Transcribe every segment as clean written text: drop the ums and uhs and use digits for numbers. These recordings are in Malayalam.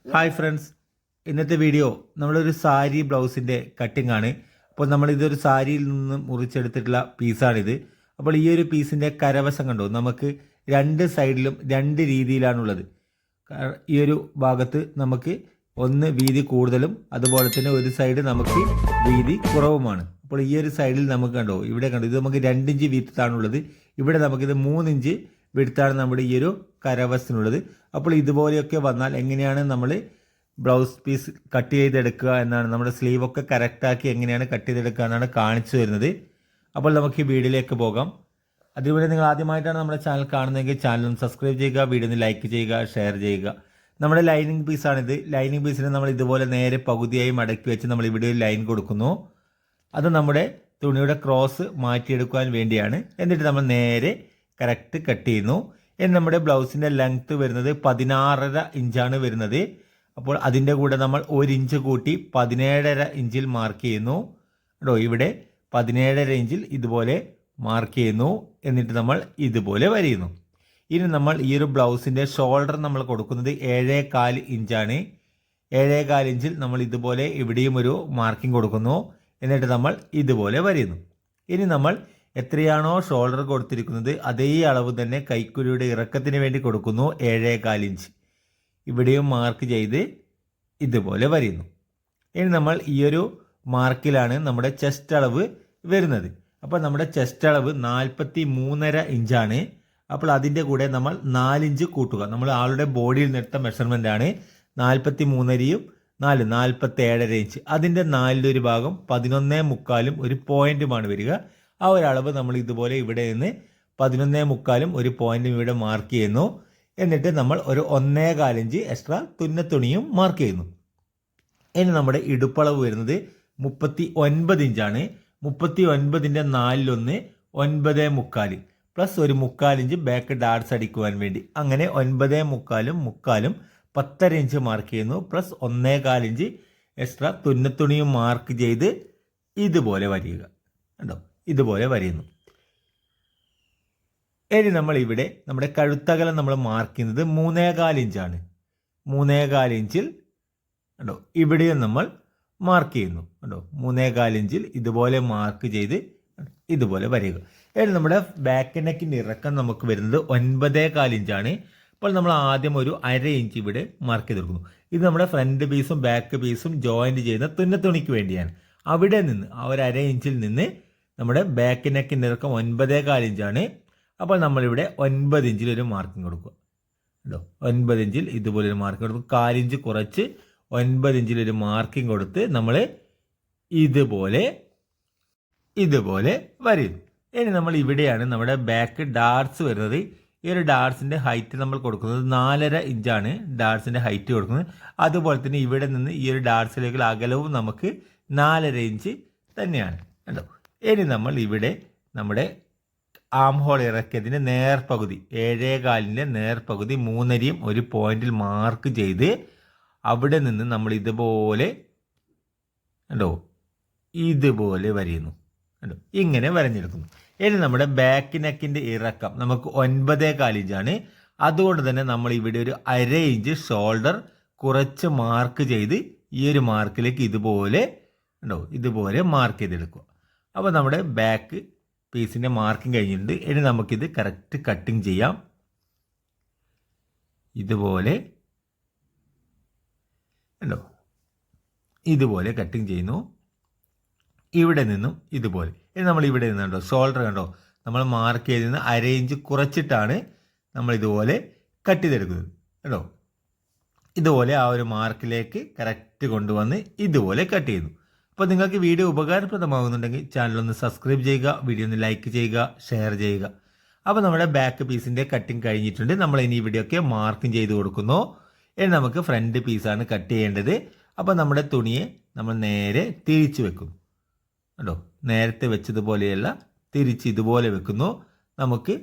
ഹായ് ഫ്രണ്ട്സ്, ഇന്നത്തെ വീഡിയോ നമ്മളൊരു സാരി ബ്ലൗസിൻ്റെ കട്ടിംഗ് ആണ്. അപ്പോൾ നമ്മളിതൊരു സാരിയിൽ നിന്ന് മുറിച്ചെടുത്തിട്ടുള്ള പീസാണിത്. അപ്പോൾ ഈ ഒരു പീസിൻ്റെ കരവശം കണ്ടോ, നമുക്ക് രണ്ട് സൈഡിലും രണ്ട് രീതിയിലാണുള്ളത്. ഈ ഒരു ഭാഗത്ത് നമുക്ക് ഒന്ന് വീതി കൂടുതലും അതുപോലെ തന്നെ ഒരു സൈഡ് നമുക്ക് വീതി കുറവുമാണ്. അപ്പോൾ ഈ ഒരു സൈഡിൽ നമുക്ക് കണ്ടോ, ഇവിടെ കണ്ടോ, ഇത് നമുക്ക് 2 ഇഞ്ച് വീതിത്താണുള്ളത്. ഇവിടെ നമുക്കിത് 3 ഇഞ്ച് വീതിത്താണ് നമ്മുടെ ഈ ഒരു കരവശത്തിനുള്ളത്. അപ്പോൾ ഇതുപോലെയൊക്കെ വന്നാൽ എങ്ങനെയാണ് നമ്മൾ ബ്ലൗസ് പീസ് കട്ട് ചെയ്തെടുക്കുക എന്നാണ്, നമ്മുടെ സ്ലീവൊക്കെ കറക്റ്റാക്കി എങ്ങനെയാണ് കട്ട് ചെയ്തെടുക്കുക എന്നാണ് കാണിച്ചു തരുന്നത്. അപ്പോൾ നമുക്ക് ഈ വീഡിയോയിലേക്ക് പോകാം. അതുപോലെ നിങ്ങൾ ആദ്യമായിട്ടാണ് നമ്മുടെ ചാനൽ കാണുന്നതെങ്കിൽ ചാനൽ ഒന്ന് സബ്സ്ക്രൈബ് ചെയ്യുക, വീഡിയോ ഒന്ന് ലൈക്ക് ചെയ്യുക, ഷെയർ ചെയ്യുക. നമ്മുടെ ലൈനിങ് പീസാണിത്. ലൈനിങ് പീസിന് നമ്മൾ ഇതുപോലെ നേരെ പകുതിയായി മടക്കി വെച്ച് നമ്മൾ ഇവിടെ ഒരു ലൈൻ കൊടുക്കുന്നു. അത് നമ്മുടെ തുണിയുടെ ക്രോസ് മാറ്റിയെടുക്കാൻ വേണ്ടിയാണ്. എന്നിട്ട് നമ്മൾ നേരെ കറക്റ്റ് കട്ട് ചെയ്യുന്നു. ഇനി നമ്മുടെ ബ്ലൗസിൻ്റെ ലെങ്ത്ത് വരുന്നത് 16.5 ഇഞ്ചാണ് വരുന്നത്. അപ്പോൾ അതിൻ്റെ കൂടെ നമ്മൾ 1 ഇഞ്ച് കൂട്ടി 17.5 ഇഞ്ചിൽ മാർക്ക് ചെയ്യുന്നു. കേട്ടോ, ഇവിടെ 17.5 ഇഞ്ചിൽ ഇതുപോലെ മാർക്ക് ചെയ്യുന്നു. എന്നിട്ട് നമ്മൾ ഇതുപോലെ വരയുന്നു. ഇനി നമ്മൾ ഈ ഒരു ബ്ലൗസിൻ്റെ ഷോൾഡർ നമ്മൾ കൊടുക്കുന്നത് 7.25 ഇഞ്ചാണ്. 7.25 ഇഞ്ചിൽ നമ്മൾ ഇതുപോലെ ഇവിടെയും ഒരു മാർക്കിംഗ് കൊടുക്കുന്നു. എന്നിട്ട് നമ്മൾ ഇതുപോലെ വരയുന്നു. ഇനി നമ്മൾ എത്രയാണോ ഷോൾഡർ കൊടുത്തിരിക്കുന്നത് അതേ അളവ് തന്നെ കൈക്കുഴിയുടെ ഇറക്കത്തിന് വേണ്ടി കൊടുക്കുന്നു. 7.25 ഇഞ്ച് ഇവിടെയും മാർക്ക് ചെയ്ത് ഇതുപോലെ വരയുന്നു. ഇനി നമ്മൾ ഈ ഒരു മാർക്കിലാണ് നമ്മുടെ ചെസ്റ്റ് അളവ് വരുന്നത്. അപ്പോൾ നമ്മുടെ ചെസ്റ്റ് അളവ് 43.5 ഇഞ്ചാണ്. അപ്പോൾ അതിൻ്റെ കൂടെ നമ്മൾ 4 ഇഞ്ച് കൂട്ടുക. നമ്മൾ ആളുടെ ബോഡിയിൽ നിന്നെടുത്ത മെഷർമെൻ്റ് ആണ്. 43.5യും 47.5 ഇഞ്ച്. അതിൻ്റെ 4 ഭാഗം 11.25 ഒരു പോയിന്റുമാണ് വരിക. ആ ഒരു അളവ് നമ്മൾ ഇതുപോലെ ഇവിടെ നിന്ന് 11.25 ഒരു പോയിന്റും ഇവിടെ മാർക്ക് ചെയ്യുന്നു. എന്നിട്ട് നമ്മൾ ഒരു 1.25 ഇഞ്ച് എക്സ്ട്രാ തുന്നത്തുണിയും മാർക്ക് ചെയ്യുന്നു. ഇനി നമ്മുടെ ഇടുപ്പളവ് വരുന്നത് 39 ഇഞ്ചാണ്. 39ൻ്റെ 4/1 9.25 പ്ലസ് ഒരു 1/4 ഇഞ്ച് ബാക്ക് ഡാർട്സ് അടിക്കുവാൻ വേണ്ടി. അങ്ങനെ 9.25 മുക്കാലും 10.5 ഇഞ്ച് മാർക്ക് ചെയ്യുന്നു. പ്ലസ് 1.25 ഇഞ്ച് എക്സ്ട്രാ തുന്നത്തുണിയും മാർക്ക് ചെയ്ത് ഇതുപോലെ വരിക. കണ്ടോ, ഇതുപോലെ വരയുന്നു. ഇനി നമ്മൾ ഇവിടെ നമ്മുടെ കഴുത്തകലം നമ്മൾ മാർക്ക് ചെയ്യുന്നത് 3.25 ഇഞ്ചാണ്. 3.25 ഇഞ്ചിൽ കണ്ടോ ഇവിടെയും നമ്മൾ മാർക്ക് ചെയ്യുന്നു. കണ്ടോ, 3.25 ഇഞ്ചിൽ ഇതുപോലെ മാർക്ക് ചെയ്ത് ഇതുപോലെ വരിക. ഇനി നമ്മുടെ ബാക്ക് നെക്കിൻ്റെ ഇറക്കം നമുക്ക് വരുന്നത് 9.25 ഇഞ്ചാണ്. അപ്പോൾ നമ്മൾ ആദ്യം ഒരു 1/2 ഇഞ്ച് ഇവിടെ മാർക്ക് ചെയ്തെടുക്കുന്നു. ഇത് നമ്മുടെ ഫ്രണ്ട് പീസും ബാക്ക് പീസും ജോയിൻറ്റ് ചെയ്യുന്ന തുന്നത്തുണിക്ക് വേണ്ടിയാണ്. അവിടെ നിന്ന് ആ ഒരു 1/2 ഇഞ്ചിൽ നിന്ന് നമ്മുടെ ബാക്ക് നെക്കിൻ്റെ ഇറക്കം 9.25 ഇഞ്ചാണ്. അപ്പോൾ നമ്മളിവിടെ 9 ഇഞ്ചിൽ ഒരു മാർക്കിംഗ് കൊടുക്കുക. കേട്ടോ, 9 ഇഞ്ചിൽ ഇതുപോലെ ഒരു മാർക്കിംഗ് കൊടുക്കും. 1/4 ഇഞ്ച് കുറച്ച് 9 ഇഞ്ചിൽ ഒരു മാർക്കിംഗ് കൊടുത്ത് നമ്മൾ ഇതുപോലെ വരുന്നു. ഇനി നമ്മൾ ഇവിടെയാണ് നമ്മുടെ ബാക്ക് ഡാർട്സ് വരുന്നത്. ഈ ഒരു ഡാർട്സിൻ്റെ ഹൈറ്റ് നമ്മൾ കൊടുക്കുന്നത് 4.5 ഇഞ്ചാണ്. ഡാർട്സിൻ്റെ ഹൈറ്റ് കൊടുക്കുന്നത്. അതുപോലെ തന്നെ ഇവിടെ നിന്ന് ഈ ഒരു ഡാർട്സിലേക്കുള്ള അകലവും നമുക്ക് 4.5 ഇഞ്ച് തന്നെയാണ്. കണ്ടോ, ഇനി നമ്മൾ ഇവിടെ നമ്മുടെ ആം ഹോൾ ഇറക്കിയതിൻ്റെ നേർപകുതി 7.25ൻ്റെ നേർപകുതി 3.5യും ഒരു പോയിന്റിൽ മാർക്ക് ചെയ്ത് അവിടെ നിന്ന് നമ്മൾ ഇതുപോലെ കണ്ടോ ഇതുപോലെ വരയുന്നു. കണ്ടോ, ഇങ്ങനെ വരഞ്ഞെടുക്കുന്നു. ഇനി നമ്മുടെ ബാക്ക് നെക്കിൻ്റെ ഇറക്കം നമുക്ക് 9.25 ഇഞ്ചാണ്. അതുകൊണ്ട് തന്നെ നമ്മൾ ഇവിടെ ഒരു 1/2 ഇഞ്ച് ഷോൾഡർ കുറച്ച് മാർക്ക് ചെയ്ത് ഈ ഒരു മാർക്കിലേക്ക് ഇതുപോലെ കണ്ടോ ഇതുപോലെ മാർക്ക് ചെയ്തെടുക്കുക. അപ്പോൾ നമ്മുടെ ബാക്ക് പീസിൻ്റെ മാർക്കിംഗ് കഴിഞ്ഞിട്ടുണ്ട്. ഇനി നമുക്കിത് കറക്റ്റ് കട്ടിങ് ചെയ്യാം. ഇതുപോലെ കണ്ടോ ഇതുപോലെ കട്ടിങ് ചെയ്യുന്നു. ഇവിടെ നിന്നും ഇതുപോലെ. ഇനി നമ്മൾ ഇവിടെ നിന്ന് കണ്ടോ ഷോൾഡർ കണ്ടോ നമ്മൾ മാർക്ക് ചെയ്തിരുന്ന 1/2 ഇഞ്ച് കുറച്ചിട്ടാണ് നമ്മൾ ഇതുപോലെ കട്ട് ചെയ്തെടുക്കുന്നത്. കേട്ടോ, ഇതുപോലെ ആ ഒരു മാർക്കിലേക്ക് കറക്റ്റ് കൊണ്ടുവന്ന് ഇതുപോലെ കട്ട് ചെയ്യുന്നു. അപ്പോൾ നിങ്ങൾക്ക് വീഡിയോ ഉപകാരപ്രദമാകുന്നുണ്ടെങ്കിൽ ചാനലൊന്ന് സബ്സ്ക്രൈബ് ചെയ്യുക, വീഡിയോ ഒന്ന് ലൈക്ക് ചെയ്യുക, ഷെയർ ചെയ്യുക. അപ്പോൾ നമ്മുടെ ബാക്ക് പീസിൻ്റെ കട്ടിങ് കഴിഞ്ഞിട്ടുണ്ട്. നമ്മൾ ഇനി ഇവിടെയൊക്കെ മാർക്കിംഗ് ചെയ്ത് കൊടുക്കുന്നു. ഇനി നമുക്ക് ഫ്രണ്ട് പീസാണ് കട്ട് ചെയ്യേണ്ടത്. അപ്പോൾ നമ്മുടെ തുണിയെ നമ്മൾ നേരെ തിരിച്ച് വെക്കുന്നു. കേട്ടോ, നേരത്തെ വെച്ചതുപോലെയല്ല, തിരിച്ച് ഇതുപോലെ വെക്കുന്നു. നമുക്ക്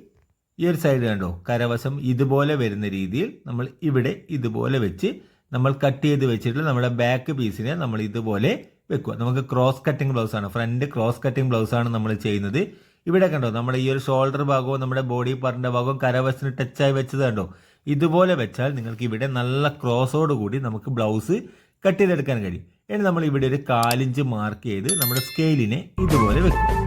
ഈ ഒരു സൈഡ് കണ്ടോ കരവശം ഇതുപോലെ വരുന്ന രീതിയിൽ നമ്മൾ ഇവിടെ ഇതുപോലെ വെച്ച് നമ്മൾ കട്ട് ചെയ്ത് വെച്ചിട്ടുള്ള നമ്മുടെ ബാക്ക് പീസിനെ നമ്മൾ ഇതുപോലെ വെക്കുക. നമുക്ക് ക്രോസ് കട്ടിങ് ബ്ലൗസാണ്, ഫ്രണ്ട് ക്രോസ് കട്ടിങ് ബ്ലൗസാണ് നമ്മൾ ചെയ്യുന്നത്. ഇവിടെ കണ്ടോ നമ്മുടെ ഈ ഒരു ഷോൾഡർ ഭാഗവും നമ്മുടെ ബോഡി പാർട്ടിൻ്റെ ഭാഗവും കരവശത്തിന് ടച്ചായി വെച്ചത് കണ്ടോ. ഇതുപോലെ വെച്ചാൽ നിങ്ങൾക്ക് ഇവിടെ നല്ല ക്രോസോട് കൂടി നമുക്ക് ബ്ലൗസ് കട്ട് ചെയ്തെടുക്കാൻ കഴിയും. ഇനി നമ്മൾ ഇവിടെ ഒരു 1/4 ഇഞ്ച് മാർക്ക് ചെയ്ത് നമ്മുടെ സ്കെയിലിനെ ഇതുപോലെ വെക്കും.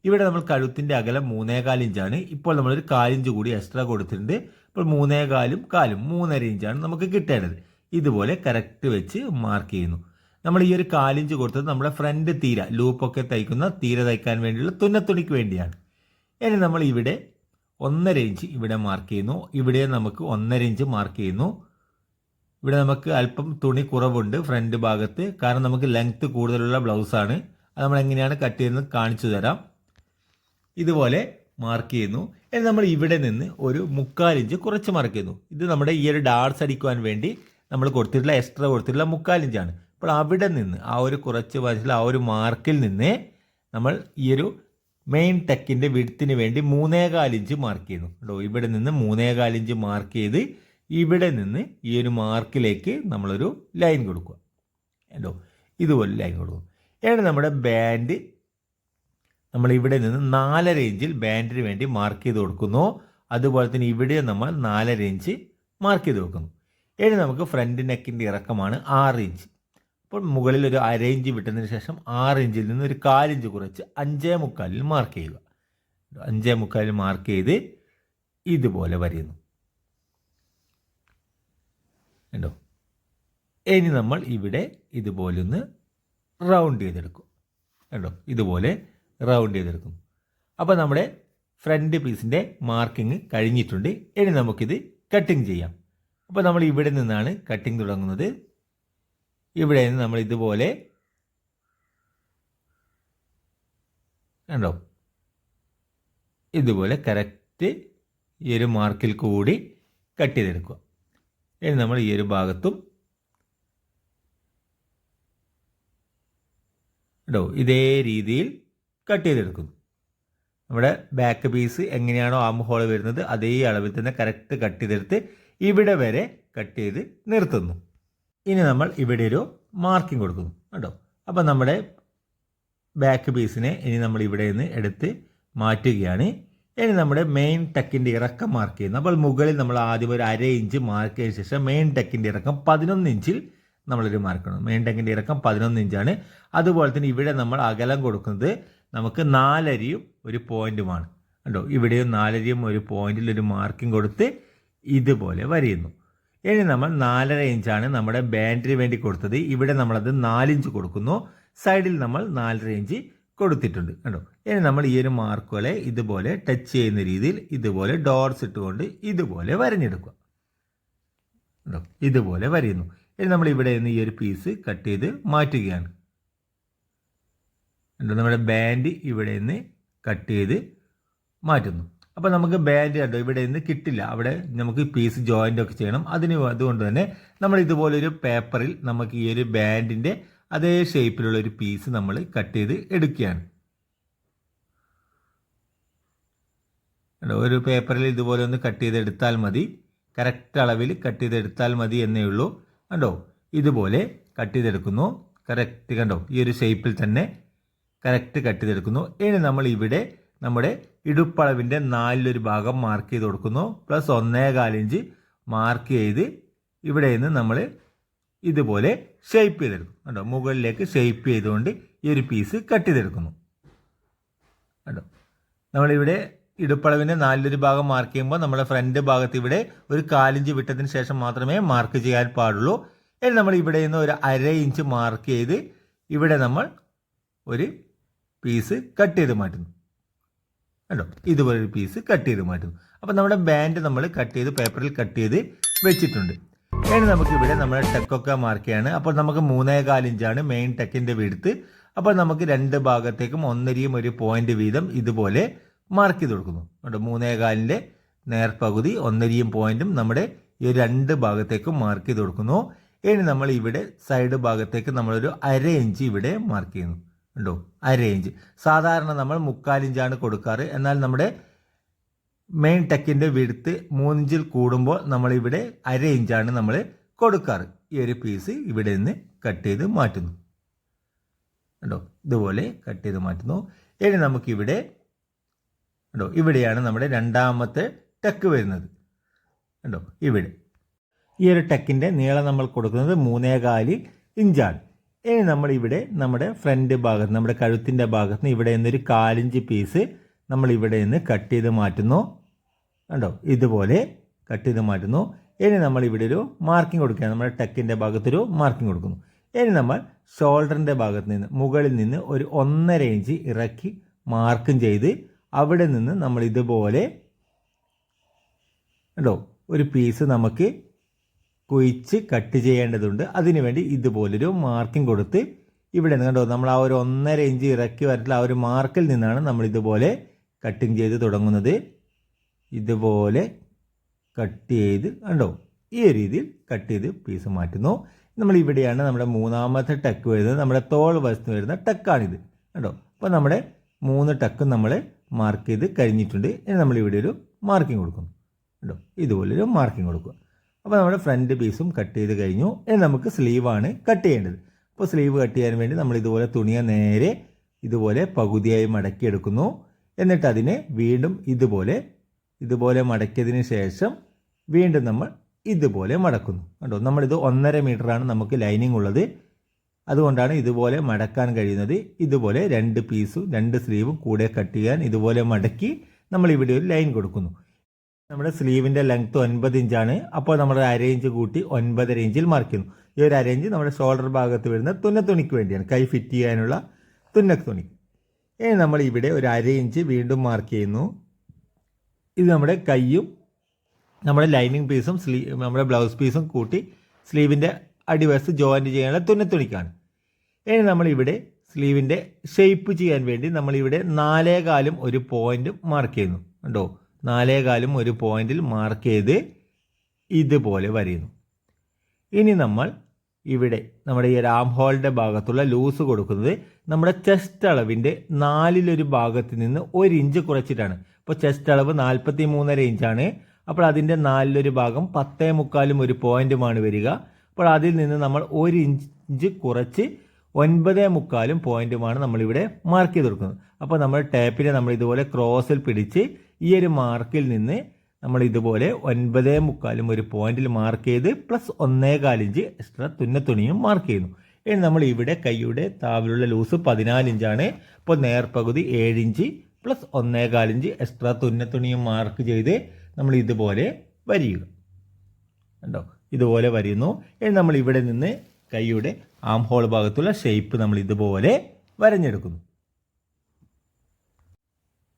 ഇവിടെ നമ്മൾ കഴുത്തിൻ്റെ അകലം 3.25 ഇഞ്ചാണ്. ഇപ്പോൾ നമ്മളൊരു 1/4 ഇഞ്ച് കൂടി എക്സ്ട്രാ കൊടുത്തിട്ടുണ്ട്. ഇപ്പോൾ 3.25 കാലും 3.5 ഇഞ്ചാണ് നമുക്ക് കിട്ടേണ്ടത്. ഇതുപോലെ കറക്റ്റ് വെച്ച് മാർക്ക് ചെയ്യുന്നു. നമ്മൾ ഈ ഒരു 1/4 ഇഞ്ച് കൊടുത്തത് നമ്മുടെ ഫ്രണ്ട് തീര ലൂപ്പൊക്കെ തയ്ക്കുന്ന തീര തയ്ക്കാൻ വേണ്ടിയുള്ള തുന്നത്തുണിക്ക് വേണ്ടിയാണ്. ഇനി നമ്മൾ ഇവിടെ 1.5 ഇഞ്ച് ഇവിടെ മാർക്ക് ചെയ്യുന്നു. ഇവിടെ നമുക്ക് 1.5 ഇഞ്ച് മാർക്ക് ചെയ്യുന്നു. ഇവിടെ നമുക്ക് അല്പം തുണി കുറവുണ്ട് ഫ്രണ്ട് ഭാഗത്ത്, കാരണം നമുക്ക് ലെങ്ത്ത് കൂടുതലുള്ള ബ്ലൗസാണ്. അത് നമ്മൾ എങ്ങനെയാണ് കട്ട് ചെയ്യുന്നത് കാണിച്ചു തരാം. ഇതുപോലെ മാർക്ക് ചെയ്യുന്നു. ഇനി നമ്മൾ ഇവിടെ നിന്ന് ഒരു 3/4 ഇഞ്ച് കുറച്ച് മാർക്ക് ചെയ്യുന്നു. ഇത് നമ്മുടെ ഈ ഒരു ഡാർട്സ് അടിക്കുവാൻ വേണ്ടി നമ്മൾ കൊടുത്തിട്ടുള്ള എക്സ്ട്രാ കൊടുത്തിട്ടുള്ള 3/4 ഇഞ്ചാണ്. അപ്പോൾ അവിടെ നിന്ന് ആ ഒരു കുറച്ച് വശത്തിൽ ആ ഒരു മാർക്കിൽ നിന്ന് നമ്മൾ ഈ ഒരു മെയിൻ ടെക്കിൻ്റെ വിഡ്ത്തിന് വേണ്ടി 3.25 ഇഞ്ച് മാർക്ക് ചെയ്യുന്നു കേട്ടോ. ഇവിടെ നിന്ന് 3.25 ഇഞ്ച് മാർക്ക് ചെയ്ത് ഇവിടെ നിന്ന് ഈ ഒരു മാർക്കിലേക്ക് നമ്മളൊരു ലൈൻ കൊടുക്കുക കേട്ടോ. ഇതുപോലെ ലൈൻ കൊടുക്കും. ഏതാണ് നമ്മുടെ ബാൻഡ് നമ്മൾ ഇവിടെ നിന്ന് 4.5 ഇഞ്ചിൽ ബാൻഡിന് വേണ്ടി മാർക്ക് ചെയ്ത് കൊടുക്കുന്നു. അതുപോലെ തന്നെ ഇവിടെ നമ്മൾ 4.5 ഇഞ്ച് മാർക്ക് ചെയ്ത് കൊടുക്കുന്നു. ഇനി നമുക്ക് ഫ്രണ്ട് നെക്കിൻ്റെ ഇറക്കമാണ് 6 ഇഞ്ച്. അപ്പോൾ മുകളിൽ ഒരു 1/2 ഇഞ്ച് വിട്ടതിന് ശേഷം 6 ഇഞ്ചിൽ നിന്ന് ഒരു 1/4 ഇഞ്ച് കുറച്ച് 5.25 മാർക്ക് ചെയ്യുക. 5.25 മാർക്ക് ചെയ്ത് ഇതുപോലെ വരയുന്നു കണ്ടോ. ഇനി നമ്മൾ ഇവിടെ ഇതുപോലെ ഒന്ന് റൗണ്ട് ചെയ്തെടുക്കും കണ്ടോ. ഇതുപോലെ റൗണ്ട് ചെയ്തെടുക്കും. അപ്പോൾ നമ്മുടെ ഫ്രണ്ട് പീസിൻ്റെ മാർക്കിങ് കഴിഞ്ഞിട്ടുണ്ട്. ഇനി നമുക്കിത് കട്ടിങ് ചെയ്യാം. അപ്പോൾ നമ്മൾ ഇവിടെ നിന്നാണ് കട്ടിങ് തുടങ്ങുന്നത്. ഇവിടെ നിന്ന് നമ്മൾ ഇതുപോലെ കണ്ടോ, ഇതുപോലെ കറക്റ്റ് ഈ ഒരു മാർക്കിൽ കൂടി കട്ട് ചെയ്തെടുക്കുക. ഇനി നമ്മൾ ഈ ഒരു ഭാഗത്തും കണ്ടോ ഇതേ രീതിയിൽ കട്ട് ചെയ്തെടുക്കുന്നു. നമ്മുടെ ബാക്ക് പീസ് എങ്ങനെയാണോ ആം ഹോൾ വരുന്നത് അതേ അളവിൽ തന്നെ കറക്റ്റ് കട്ട് ചെയ്തെടുത്ത് ഇവിടെ വരെ കട്ട് ചെയ്ത് നിർത്തുന്നു. ഇനി നമ്മൾ ഇവിടെ ഒരു മാർക്കിംഗ് കൊടുക്കുന്നു കേട്ടോ. അപ്പോൾ നമ്മുടെ ബാക്ക് പീസിനെ ഇനി നമ്മൾ ഇവിടെ നിന്ന് എടുത്ത് മാറ്റുകയാണ്. ഇനി നമ്മുടെ മെയിൻ ടെക്കിൻ്റെ ഇറക്കം മാർക്ക് ചെയ്യുന്നു. അപ്പോൾ മുകളിൽ നമ്മൾ ആദ്യം ഒരു 1/2 ഇഞ്ച് മാർക്ക് ചെയ്ത ശേഷം മെയിൻ ടെക്കിൻ്റെ ഇറക്കം 11 ഇഞ്ചിൽ നമ്മളൊരു മാർക്കണം. മെയിൻ ടെക്കിൻ്റെ ഇറക്കം 11 ഇഞ്ചാണ്. അതുപോലെ തന്നെ ഇവിടെ നമ്മൾ അകലം കൊടുക്കുന്നത് നമുക്ക് 4.5 ഒരു പോയിൻറ്റുമാണ് കേട്ടോ. ഇവിടെയും 4.5 ഒരു പോയിന്റിൽ ഒരു മാർക്കിംഗ് കൊടുത്ത് ഇതുപോലെ വരയുന്നു. ഇനി നമ്മൾ 4.5 ഇഞ്ചാണ് നമ്മുടെ ബാൻഡിന് വേണ്ടി കൊടുത്തത്. ഇവിടെ നമ്മളത് 4 ഇഞ്ച് കൊടുക്കുന്നു. സൈഡിൽ നമ്മൾ 4.5 ഇഞ്ച് കൊടുത്തിട്ടുണ്ട് കേട്ടോ. ഇനി നമ്മൾ ഈ ഒരു മാർക്കുകളെ ഇതുപോലെ ടച്ച് ചെയ്യുന്ന രീതിയിൽ ഇതുപോലെ ഡോർസ് ഇട്ടുകൊണ്ട് ഇതുപോലെ വരഞ്ഞെടുക്കുക കേട്ടോ. ഇതുപോലെ വരയുന്നു. ഇനി നമ്മൾ ഇവിടെ നിന്ന് ഈ ഒരു പീസ് കട്ട് ചെയ്ത് മാറ്റുകയാണ്. നമ്മുടെ ബാൻഡ് ഇവിടെ നിന്ന് കട്ട് ചെയ്ത് മാറ്റുന്നു. അപ്പോൾ നമുക്ക് ബാൻഡ് കണ്ടോ ഇവിടെ നിന്ന് കിട്ടില്ല. അവിടെ നമുക്ക് പീസ് ജോയിൻ്റ് ഒക്കെ ചെയ്യണം. അതുകൊണ്ട് തന്നെ നമ്മൾ ഇതുപോലൊരു പേപ്പറിൽ നമുക്ക് ഈ ഒരു ബാൻഡിൻ്റെ അതേ ഷേപ്പിലുള്ള ഒരു പീസ് നമ്മൾ കട്ട് ചെയ്ത് എടുക്കുകയാണ്. ഒരു പേപ്പറിൽ ഇതുപോലെ ഒന്ന് കട്ട് ചെയ്തെടുത്താൽ മതി. കറക്റ്റ് അളവിൽ കട്ട് ചെയ്തെടുത്താൽ മതി എന്നേ ഉള്ളൂ കണ്ടോ. ഇതുപോലെ കട്ട് ചെയ്തെടുക്കുന്നു. കറക്റ്റ് കണ്ടോ ഈ ഒരു ഷേപ്പിൽ തന്നെ കറക്റ്റ് കട്ട് ചെയ്തെടുക്കുന്നു. ഇനി നമ്മൾ ഇവിടെ നമ്മുടെ ഇടുപ്പളവിൻ്റെ 4 ഭാഗം മാർക്ക് ചെയ്ത് കൊടുക്കുന്നു. പ്ലസ് 1.25 ഇഞ്ച് മാർക്ക് ചെയ്ത് ഇവിടെ നിന്ന് നമ്മൾ ഇതുപോലെ ഷേപ്പ് ചെയ്തെടുക്കും കേട്ടോ. മുകളിലേക്ക് ഷേപ്പ് ചെയ്തുകൊണ്ട് ഈ ഒരു പീസ് കട്ട് ചെയ്തെടുക്കുന്നു കേട്ടോ. നമ്മളിവിടെ ഇടുപ്പളവിൻ്റെ 4 ഭാഗം മാർക്ക് ചെയ്യുമ്പോൾ നമ്മുടെ ഫ്രണ്ട് ഭാഗത്ത് ഇവിടെ ഒരു 1/4 ഇഞ്ച് വിട്ടതിന് ശേഷം മാത്രമേ മാർക്ക് ചെയ്യാൻ പാടുള്ളൂ. ഇനി നമ്മൾ ഇവിടെ നിന്ന് ഒരു 1/2 ഇഞ്ച് മാർക്ക് ചെയ്ത് ഇവിടെ നമ്മൾ ഒരു പീസ് കട്ട് ചെയ്ത് മാറ്റുന്നു കേട്ടോ. ഇതുപോലെ ഒരു പീസ് കട്ട് ചെയ്ത് മാറ്റുന്നു. അപ്പോൾ നമ്മുടെ ബാൻഡ് നമ്മൾ കട്ട് ചെയ്ത് പേപ്പറിൽ കട്ട് ചെയ്ത് വെച്ചിട്ടുണ്ട്. ഇനി നമുക്കിവിടെ നമ്മുടെ ടെക്കൊക്കെ മാർക്ക് ചെയ്യാണ്. അപ്പോൾ നമുക്ക് 3.25 ഇഞ്ചാണ് മെയിൻ ടെക്കിൻ്റെ വിഡ്ത്ത്. അപ്പോൾ നമുക്ക് 2 ഭാഗത്തേക്കും 1.5 ഒരു പോയിന്റ് വീതം ഇതുപോലെ മാർക്ക് ചെയ്ത് കൊടുക്കുന്നു കേട്ടോ. 3.25ൻ്റെ നേർപകുതി 1.5 പോയിന്റും നമ്മുടെ ഈ 2 ഭാഗത്തേക്കും മാർക്ക് ചെയ്ത് കൊടുക്കുന്നു. ഇനി നമ്മൾ ഇവിടെ സൈഡ് ഭാഗത്തേക്ക് നമ്മളൊരു 1/2 ഇഞ്ച് ഇവിടെ മാർക്ക് ചെയ്യുന്നു കണ്ടോ. 1/2 ഇഞ്ച് സാധാരണ നമ്മൾ 3/4 ഇഞ്ചാണ് കൊടുക്കാറ്. എന്നാൽ നമ്മുടെ മെയിൻ ടെക്കിൻ്റെ വിഡ്ത്ത് 3 ഇഞ്ചിൽ കൂടുമ്പോൾ നമ്മളിവിടെ 1/2 ഇഞ്ചാണ് നമ്മൾ കൊടുക്കാറ്. ഈ ഒരു പീസ് ഇവിടെ നിന്ന് കട്ട് ചെയ്ത് മാറ്റുന്നു കണ്ടോ. ഇതുപോലെ കട്ട് ചെയ്ത് മാറ്റുന്നു. ഇനി നമുക്കിവിടെ കണ്ടോ ഇവിടെയാണ് നമ്മുടെ രണ്ടാമത്തെ ടെക്ക് വരുന്നത് കണ്ടോ ഇവിടെ. ഈ ഒരു ടെക്കിൻ്റെ നീളം നമ്മൾ കൊടുക്കുന്നത് 3.25 ഇഞ്ചാണ്. ഇനി നമ്മൾ ഇവിടെ നമ്മുടെ ഫ്രണ്ട് ഭാഗത്ത് നമ്മുടെ കഴുത്തിൻ്റെ ഭാഗത്ത് നിന്ന് ഇവിടെ നിന്നൊരു 1/4 ഇഞ്ച് പീസ് നമ്മൾ ഇവിടെ നിന്ന് കട്ട് ചെയ്ത് മാറ്റുന്നു. കണ്ടോ ഇതുപോലെ കട്ട് ചെയ്ത് മാറ്റുന്നു. ഇനി നമ്മൾ ഇവിടെ ഒരു മാർക്കിംഗ് കൊടുക്കുകയാണ്. നമ്മുടെ ടെക്കിൻ്റെ ഭാഗത്തൊരു മാർക്കിംഗ് കൊടുക്കുന്നു. ഇനി നമ്മൾ ഷോൾഡറിൻ്റെ ഭാഗത്ത് നിന്ന് മുകളിൽ നിന്ന് ഒരു 1.5 ഇഞ്ച് ഇറക്കി മാർക്കും ചെയ്ത് അവിടെ നിന്ന് നമ്മൾ ഇതുപോലെ കണ്ടോ ഒരു പീസ് നമുക്ക് കുഴിച്ച് കട്ട് ചെയ്യേണ്ടതുണ്ട്. അതിനുവേണ്ടി ഇതുപോലൊരു മാർക്കിംഗ് കൊടുത്ത് ഇവിടെ നിന്ന് കണ്ടോ നമ്മൾ ആ ഒരു 1.5 ഇഞ്ച് ഇറക്കി വരട്ടുള്ള ആ ഒരു മാർക്കിൽ നിന്നാണ് നമ്മൾ ഇതുപോലെ കട്ടിങ് ചെയ്ത് തുടങ്ങുന്നത്. ഇതുപോലെ കട്ട് ചെയ്ത് കണ്ടോ ഈ രീതിയിൽ കട്ട് ചെയ്ത് പീസ് മാറ്റുന്നു. നമ്മൾ ഇവിടെയാണ് നമ്മുടെ മൂന്നാമത്തെ ടക്ക് വരുന്നത്. നമ്മുടെ തോൾ വശത്ത് വരുന്ന ടക്കാണിത് കണ്ടോ. അപ്പോൾ നമ്മുടെ 3 ടക്ക് നമ്മൾ മാർക്ക് ചെയ്ത് കഴിഞ്ഞിട്ടുണ്ട്. ഇനി നമ്മൾ ഇവിടെ ഒരു മാർക്കിംഗ് കൊടുക്കുന്നു കണ്ടോ ഇതുപോലൊരു മാർക്കിംഗ് കൊടുക്കുക. അപ്പോൾ നമ്മുടെ ഫ്രണ്ട് പീസും കട്ട് ചെയ്ത് കഴിഞ്ഞു. ഇനി നമുക്ക് സ്ലീവാണ് കട്ട് ചെയ്യേണ്ടത്. അപ്പോൾ സ്ലീവ് കട്ട് ചെയ്യാൻ വേണ്ടി നമ്മൾ ഇതുപോലെ തുണിയെ നേരെ ഇതുപോലെ പകുതിയായി മടക്കിയെടുക്കുന്നു. എന്നിട്ട് അതിനെ വീണ്ടും ഇതുപോലെ മടക്കിയതിന് ശേഷം വീണ്ടും നമ്മൾ ഇതുപോലെ മടക്കുന്നു കണ്ടോ. നമ്മളിത് 1.5 മീറ്ററാണ് നമുക്ക് ലൈനിങ് ഉള്ളത്. അതുകൊണ്ടാണ് ഇതുപോലെ മടക്കാൻ കഴിയുന്നത്. ഇതുപോലെ 2 പീസും 2 സ്ലീവും കൂടെ കട്ട് ചെയ്യാൻ ഇതുപോലെ മടക്കി നമ്മൾ ഇവിടെ ഒരു ലൈൻ കൊടുക്കുന്നു. നമ്മുടെ സ്ലീവിൻ്റെ ലെങ്ത്ത് 9 ഇഞ്ചാണ്. അപ്പോൾ നമ്മൾ 1/2 ഇഞ്ച് കൂട്ടി 9.5 ഇഞ്ചിൽ മാർക്ക് ചെയ്യുന്നു. ഈ ഒരു 1/2 ഇഞ്ച് നമ്മുടെ ഷോൾഡർ ഭാഗത്ത് വരുന്ന തുന്നത്തുണിക്ക് വേണ്ടിയാണ്, കൈ ഫിറ്റ് ചെയ്യാനുള്ള തുന്നത്തുണി. ഇനി നമ്മൾ ഇവിടെ ഒരു 1/2 ഇഞ്ച് വീണ്ടും മാർക്ക് ചെയ്യുന്നു. ഇത് നമ്മുടെ കൈയും നമ്മുടെ ലൈനിങ് പീസും നമ്മുടെ ബ്ലൗസ് പീസും കൂട്ടി സ്ലീവിൻ്റെ അടിവശത്ത് ജോയിൻറ്റ് ചെയ്യാനുള്ള തുന്നത്തുണിക്കാണ്. ഇനി നമ്മളിവിടെ സ്ലീവിൻ്റെ ഷേപ്പ് ചെയ്യാൻ വേണ്ടി നമ്മളിവിടെ 4.25 ഒരു പോയിൻ്റ് മാർക്ക് ചെയ്യുന്നു കണ്ടോ. 4.25 ഒരു പോയിന്റിൽ മാർക്ക് ചെയ്ത് ഇതുപോലെ വരയുന്നു. ഇനി നമ്മൾ ഇവിടെ നമ്മുടെ ഈ ആം ഹോളിൻ്റെ ഭാഗത്തുള്ള ലൂസ് കൊടുക്കുന്നത് നമ്മുടെ ചെസ്റ്റ് അളവിൻ്റെ 4/1 ഭാഗത്ത് നിന്ന് 1 ഇഞ്ച് കുറച്ചിട്ടാണ്. ഇപ്പോൾ ചെസ്റ്റ് അളവ് 43.5 ഇഞ്ചാണ്. അപ്പോൾ അതിൻ്റെ 4/1 ഭാഗം 10.25 ഒരു പോയിന്റുമാണ് വരിക. അപ്പോൾ അതിൽ നിന്ന് നമ്മൾ 1 ഇഞ്ച് കുറച്ച് 9.25 പോയിന്റുമാണ് നമ്മളിവിടെ മാർക്ക് ചെയ്ത് കൊടുക്കുന്നത്. അപ്പോൾ നമ്മൾ ടേപ്പിനെ നമ്മൾ ഇതുപോലെ ക്രോസിൽ പിടിച്ച് ഈ ഒരു മാർക്കിൽ നിന്ന് നമ്മൾ ഇതുപോലെ 9.25 ഒരു പോയിന്റിൽ മാർക്ക് ചെയ്ത് പ്ലസ് 1.25 ഇഞ്ച് എക്സ്ട്രാ തുന്നത്തുണിയും മാർക്ക് ചെയ്യുന്നു. ഇനി നമ്മൾ ഇവിടെ കൈയുടെ താവിലുള്ള ലൂസ് 14 ഇഞ്ചാണ്. അപ്പോൾ നേർപകുതി 7 ഇഞ്ച് പ്ലസ് 1.25 ഇഞ്ച് എക്സ്ട്രാ തുന്നത്തുണിയും മാർക്ക് ചെയ്ത് നമ്മൾ ഇതുപോലെ വരിക കണ്ടോ ഇതുപോലെ വരയുന്നു. ഇനി നമ്മൾ ഇവിടെ നിന്ന് കൈയുടെ ആം ഹോൾ ഭാഗത്തുള്ള ഷേപ്പ് നമ്മൾ ഇതുപോലെ വരഞ്ഞെടുക്കുന്നു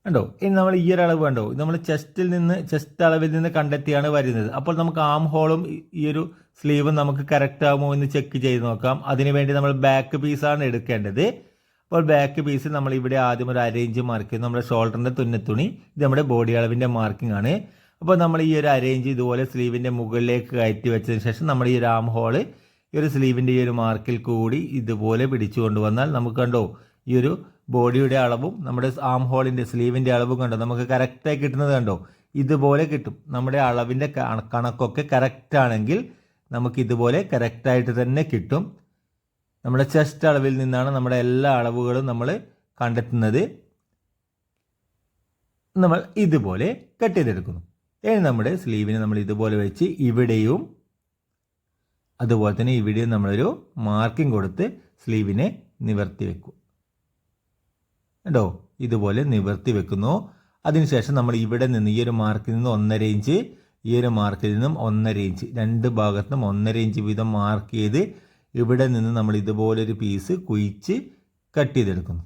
കണ്ടോ. ഇനി നമ്മൾ ഈ ഒരു അളവ് കണ്ടോ നമ്മൾ ചെസ്റ്റ് അളവിൽ നിന്ന് കണ്ടെത്തിയാണ് വരുന്നത്. അപ്പോൾ നമുക്ക് ആം ഹോളും ഈ ഒരു സ്ലീവും നമുക്ക് കറക്റ്റ് ആകുമോ എന്ന് ചെക്ക് ചെയ്ത് നോക്കാം. അതിനുവേണ്ടി നമ്മൾ ബാക്ക് പീസാണ് എടുക്കേണ്ടത്. അപ്പോൾ ബാക്ക് പീസ് നമ്മൾ ഇവിടെ ആദ്യം ഒരു 1/2 ഇഞ്ച് മാർക്ക് ചെയ്തു. നമ്മുടെ ഷോൾഡറിൻ്റെ തുന്നത്തുണി ഇത് നമ്മുടെ ബോഡി അളവിൻ്റെ മാർക്കിംഗ് ആണ്. അപ്പോൾ നമ്മൾ ഈ ഒരു 1/2 ഇഞ്ച് ഇതുപോലെ സ്ലീവിൻ്റെ മുകളിലേക്ക് കയറ്റി വെച്ചതിന് ശേഷം നമ്മൾ ഈ ഒരു ആം ഹോള് ഈ ഒരു സ്ലീവിൻ്റെ ഈ ഒരു മാർക്കിൽ കൂടി ഇതുപോലെ പിടിച്ചു കൊണ്ടുവന്നാൽ നമുക്ക് കണ്ടോ ഈ ഒരു ബോഡിയുടെ അളവും നമ്മുടെ ആം ഹോളിൻ്റെ സ്ലീവിൻ്റെ അളവും കണ്ടോ നമുക്ക് കറക്റ്റായി കിട്ടുന്നത് കണ്ടോ ഇതുപോലെ കിട്ടും. നമ്മുടെ അളവിൻ്റെ കണക്കൊക്കെ കറക്റ്റ് ആണെങ്കിൽ നമുക്ക് ഇതുപോലെ കറക്റ്റായിട്ട് തന്നെ കിട്ടും. നമ്മുടെ ചെസ്റ്റ് അളവിൽ നിന്നാണ് നമ്മുടെ എല്ലാ അളവുകളും നമ്മൾ കണ്ടെത്തുന്നത്. നമ്മൾ ഇതുപോലെ കട്ട് ചെയ്തെടുക്കുന്നു. ഇനി നമ്മുടെ സ്ലീവിനെ നമ്മൾ ഇതുപോലെ വെച്ച് ഇവിടെയും അതുപോലെ തന്നെ ഇവിടെയും നമ്മളൊരു മാർക്കിംഗ് കൊടുത്ത് സ്ലീവിനെ നിവർത്തി വെക്കും കേട്ടോ. ഇതുപോലെ നിവർത്തി വെക്കുന്നു. അതിനുശേഷം നമ്മൾ ഇവിടെ നിന്ന് ഈ ഒരു മാർക്കിൽ നിന്ന് 1.5 ഇഞ്ച് ഈ ഒരു മാർക്കിൽ നിന്നും 1.5 ഇഞ്ച് 2 ഭാഗത്തും 1.5 ഇഞ്ച് വീതം മാർക്ക് ചെയ്ത് ഇവിടെ നിന്ന് നമ്മൾ ഇതുപോലൊരു പീസ് കുഴിച്ച് കട്ട് ചെയ്തെടുക്കുന്നു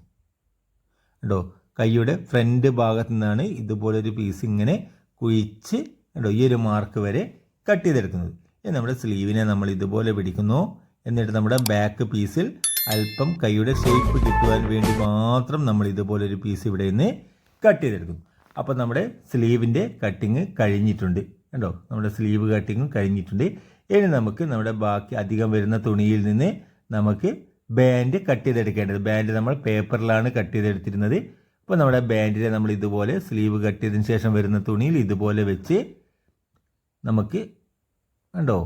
കേട്ടോ. കൈയുടെ ഫ്രണ്ട് ഭാഗത്തു നിന്നാണ് ഇതുപോലൊരു പീസ് ഇങ്ങനെ കുഴിച്ച് കേട്ടോ ഈ ഒരു മാർക്ക് വരെ കട്ട് ചെയ്തെടുക്കുന്നത്. നമ്മുടെ സ്ലീവിനെ നമ്മൾ ഇതുപോലെ പിടിക്കുന്നു. എന്നിട്ട് നമ്മുടെ ബാക്ക് പീസിൽ അല്പം കൈയുടെ ഷേപ്പ് കിട്ടുവാൻ വേണ്ടി മാത്രം നമ്മൾ ഇതുപോലൊരു പീസ് ഇവിടെ നിന്ന് കട്ട് ചെയ്തെടുക്കുന്നു. അപ്പോൾ നമ്മുടെ സ്ലീവിൻ്റെ കട്ടിങ് കഴിഞ്ഞിട്ടുണ്ട് കേട്ടോ. നമ്മുടെ സ്ലീവ് കട്ടിങ്ങും കഴിഞ്ഞിട്ടുണ്ട്. ഇനി നമുക്ക് നമ്മുടെ ബാക്കി അധികം വരുന്ന തുണിയിൽ നിന്ന് നമുക്ക് ബാൻഡ് കട്ട് ചെയ്തെടുക്കേണ്ടത്. ബാൻഡ് നമ്മൾ പേപ്പറിലാണ് കട്ട് ചെയ്തെടുത്തിരുന്നത്. അപ്പോൾ നമ്മുടെ ബാൻഡിനെ നമ്മൾ ഇതുപോലെ സ്ലീവ് കട്ട് ചെയ്തതിന് ശേഷം വരുന്ന തുണിയിൽ ഇതുപോലെ വെച്ച് നമുക്ക് കണ്ടോ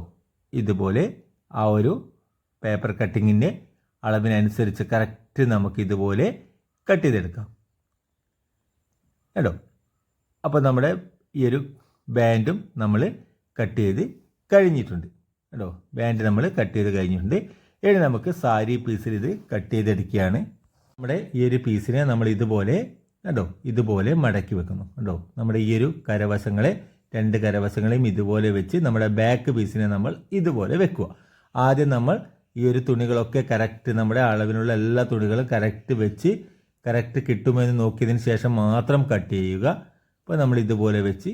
ഇതുപോലെ ആ ഒരു പേപ്പർ കട്ടിങ്ങിൻ്റെ അളവിനനുസരിച്ച് കറക്റ്റ് നമുക്ക് ഇതുപോലെ കട്ട് ചെയ്തെടുക്കാം കേട്ടോ. അപ്പോൾ നമ്മുടെ ഈ ഒരു ബാൻഡും നമ്മൾ കട്ട് ചെയ്ത് കഴിഞ്ഞിട്ടുണ്ട് കേട്ടോ. ബാൻഡ് നമ്മൾ കട്ട് ചെയ്ത് കഴിഞ്ഞിട്ടുണ്ട്. ഇനി നമുക്ക് സാരി പീസിൽ ഇത് കട്ട് ചെയ്തെടുക്കുകയാണ്. നമ്മുടെ ഈ ഒരു പീസിനെ നമ്മൾ ഇതുപോലെ കേട്ടോ ഇതുപോലെ മടക്കി വെക്കുന്നു കേട്ടോ. നമ്മുടെ ഈ ഒരു കരവശങ്ങളെ രണ്ട് കരവശങ്ങളെയും ഇതുപോലെ വെച്ച് നമ്മുടെ ബാക്ക് പീസിനെ നമ്മൾ ഇതുപോലെ വെക്കുക. ആദ്യം നമ്മൾ ഈ ഒരു തുണികളൊക്കെ കറക്റ്റ് നമ്മുടെ അളവിനുള്ള എല്ലാ തുണികളും കറക്റ്റ് വെച്ച് കറക്റ്റ് കിട്ടുമെന്ന് നോക്കിയതിന് ശേഷം മാത്രം കട്ട് ചെയ്യുക. അപ്പോൾ നമ്മൾ ഇതുപോലെ വെച്ച്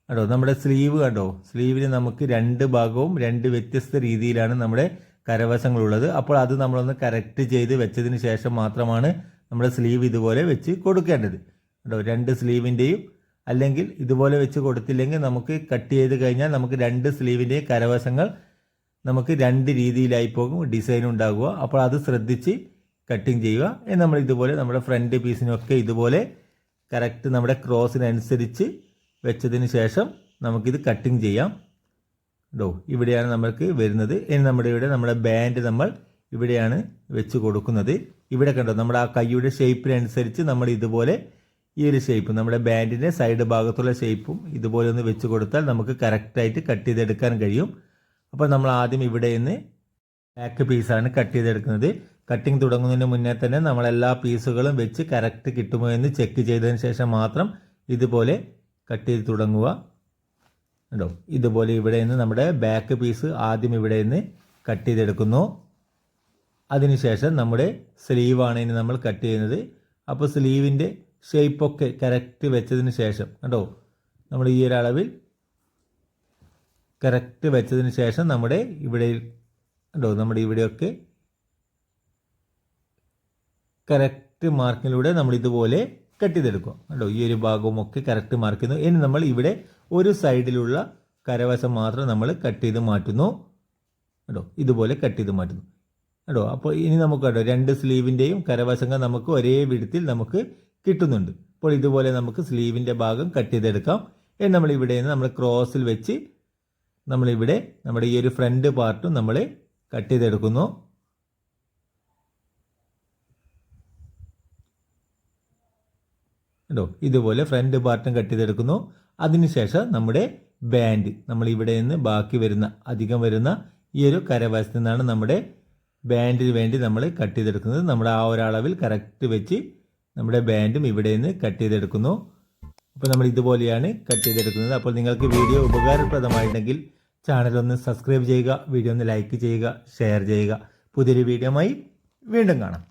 കേട്ടോ. നമ്മുടെ സ്ലീവ് കണ്ടോ, സ്ലീവിന് നമുക്ക് രണ്ട് ഭാഗവും രണ്ട് വ്യത്യസ്ത രീതിയിലാണ് നമ്മുടെ കരവശങ്ങളുള്ളത്. അപ്പോൾ അത് നമ്മളൊന്ന് കറക്റ്റ് ചെയ്ത് വെച്ചതിന് ശേഷം മാത്രമാണ് നമ്മുടെ സ്ലീവ് ഇതുപോലെ വെച്ച് കൊടുക്കേണ്ടത് കേട്ടോ. രണ്ട് സ്ലീവിൻ്റെയും അല്ലെങ്കിൽ ഇതുപോലെ വെച്ച് കൊടുത്തില്ലെങ്കിൽ നമുക്ക് കട്ട് ചെയ്ത് കഴിഞ്ഞാൽ നമുക്ക് രണ്ട് സ്ലീവിൻ്റെയും കരവശങ്ങൾ നമുക്ക് രണ്ട് രീതിയിലായി പോകും ഡിസൈൻ ഉണ്ടാകുക. അപ്പോൾ അത് ശ്രദ്ധിച്ച് കട്ടിങ് ചെയ്യുക. നമ്മൾ ഇതുപോലെ നമ്മുടെ ഫ്രണ്ട് പീസിനൊക്കെ ഇതുപോലെ കറക്റ്റ് നമ്മുടെ ക്രോസിനനുസരിച്ച് വെച്ചതിന് ശേഷം നമുക്കിത് കട്ടിങ് ചെയ്യാം കേട്ടോ. ഇവിടെയാണ് നമുക്ക് വരുന്നത്. ഇനി നമ്മുടെ ബാൻഡ് നമ്മൾ ഇവിടെയാണ് വെച്ച് കൊടുക്കുന്നത്. ഇവിടെ കണ്ടോ നമ്മുടെ ആ കൈയുടെ ഷേപ്പിനനുസരിച്ച് നമ്മൾ ഇതുപോലെ ഈ ഒരു ഷേപ്പ് നമ്മുടെ ബാൻഡിൻ്റെ സൈഡ് ഭാഗത്തുള്ള ഷേപ്പും ഇതുപോലെ ഒന്ന് വെച്ച് കൊടുത്താൽ നമുക്ക് കറക്റ്റായിട്ട് കട്ട് ചെയ്തെടുക്കാൻ കഴിയും. അപ്പോൾ നമ്മൾ ആദ്യം ഇവിടെ നിന്ന് ബാക്ക് പീസാണ് കട്ട് ചെയ്തെടുക്കുന്നത്. കട്ടിങ് തുടങ്ങുന്നതിന് മുന്നേ തന്നെ നമ്മളെല്ലാ പീസുകളും വെച്ച് കറക്റ്റ് കിട്ടുമോ എന്ന് ചെക്ക് ചെയ്തതിന് ശേഷം മാത്രം ഇതുപോലെ കട്ട് ചെയ്ത് തുടങ്ങുക കേട്ടോ. ഇതുപോലെ ഇവിടെ നിന്ന് നമ്മുടെ ബാക്ക് പീസ് ആദ്യം ഇവിടെ നിന്ന് കട്ട് ചെയ്തെടുക്കുന്നു. അതിനുശേഷം നമ്മുടെ സ്ലീവാണ് ഇനി നമ്മൾ കട്ട് ചെയ്യുന്നത്. അപ്പോൾ സ്ലീവിൻ്റെ ഷേപ്പൊക്കെ കറക്റ്റ് വെച്ചതിന് ശേഷം കേട്ടോ നമ്മൾ ഈ ഒരു അളവിൽ കറക്റ്റ് വെച്ചതിന് ശേഷം നമ്മുടെ ഇവിടെ കേട്ടോ നമ്മുടെ ഇവിടെയൊക്കെ കറക്റ്റ് മാർക്കിലൂടെ നമ്മൾ ഇതുപോലെ കട്ട് ചെയ്തെടുക്കുക കേട്ടോ. ഈ ഒരു ഭാഗവും ഒക്കെ കറക്റ്റ് മാർക്ക് ചെയ്യുന്നു. ഇനി നമ്മൾ ഇവിടെ ഒരു സൈഡിലുള്ള കരവശം മാത്രം നമ്മൾ കട്ട് ചെയ്ത് മാറ്റുന്നു കേട്ടോ. ഇതുപോലെ കട്ട് ചെയ്ത് മാറ്റുന്നു കേട്ടോ. അപ്പോൾ ഇനി നമുക്ക് കേട്ടോ രണ്ട് സ്ലീവിൻ്റെയും കരവശങ്ങൾ നമുക്ക് ഒരേ വിധത്തിൽ നമുക്ക് കിട്ടുന്നുണ്ട്. അപ്പോൾ ഇതുപോലെ നമുക്ക് സ്ലീവിൻ്റെ ഭാഗം കട്ട് ചെയ്തെടുക്കാം. ഇനി നമ്മൾ ഇവിടെ നിന്ന് നമ്മൾ ക്രോസിൽ വെച്ച് നമ്മളിവിടെ നമ്മുടെ ഈ ഒരു ഫ്രണ്ട് പാർട്ടും നമ്മൾ കട്ട് ചെയ്തെടുക്കുന്നു കേട്ടോ. ഇതുപോലെ ഫ്രണ്ട് പാർട്ടും കട്ട് ചെയ്തെടുക്കുന്നു. അതിനുശേഷം നമ്മുടെ ബാൻഡ് നമ്മൾ ഇവിടെ നിന്ന് ബാക്കി വരുന്ന അധികം വരുന്ന ഈ ഒരു കരവശത്തു നിന്നാണ് നമ്മുടെ ബാൻഡിന് വേണ്ടി നമ്മൾ കട്ട് ചെയ്തെടുക്കുന്നത്. നമ്മുടെ ആ ഒരളവിൽ കറക്റ്റ് വെച്ച് നമ്മുടെ ബാൻഡും ഇവിടെ നിന്ന് കട്ട് ചെയ്തെടുക്കുന്നു. അപ്പോൾ നമ്മൾ ഇതുപോലെയാണ് കട്ട് ചെയ്തെടുക്കുന്നത്. അപ്പോൾ നിങ്ങൾക്ക് വീഡിയോ ഉപകാരപ്രദമായിട്ടുണ്ടെങ്കിൽ ചാനൽ ഒന്ന് സബ്സ്ക്രൈബ് ചെയ്യുക, വീഡിയോ ഒന്ന് ലൈക്ക് ചെയ്യുക, ഷെയർ ചെയ്യുക. പുതിയൊരു വീഡിയോയുമായി വീണ്ടും കാണാം.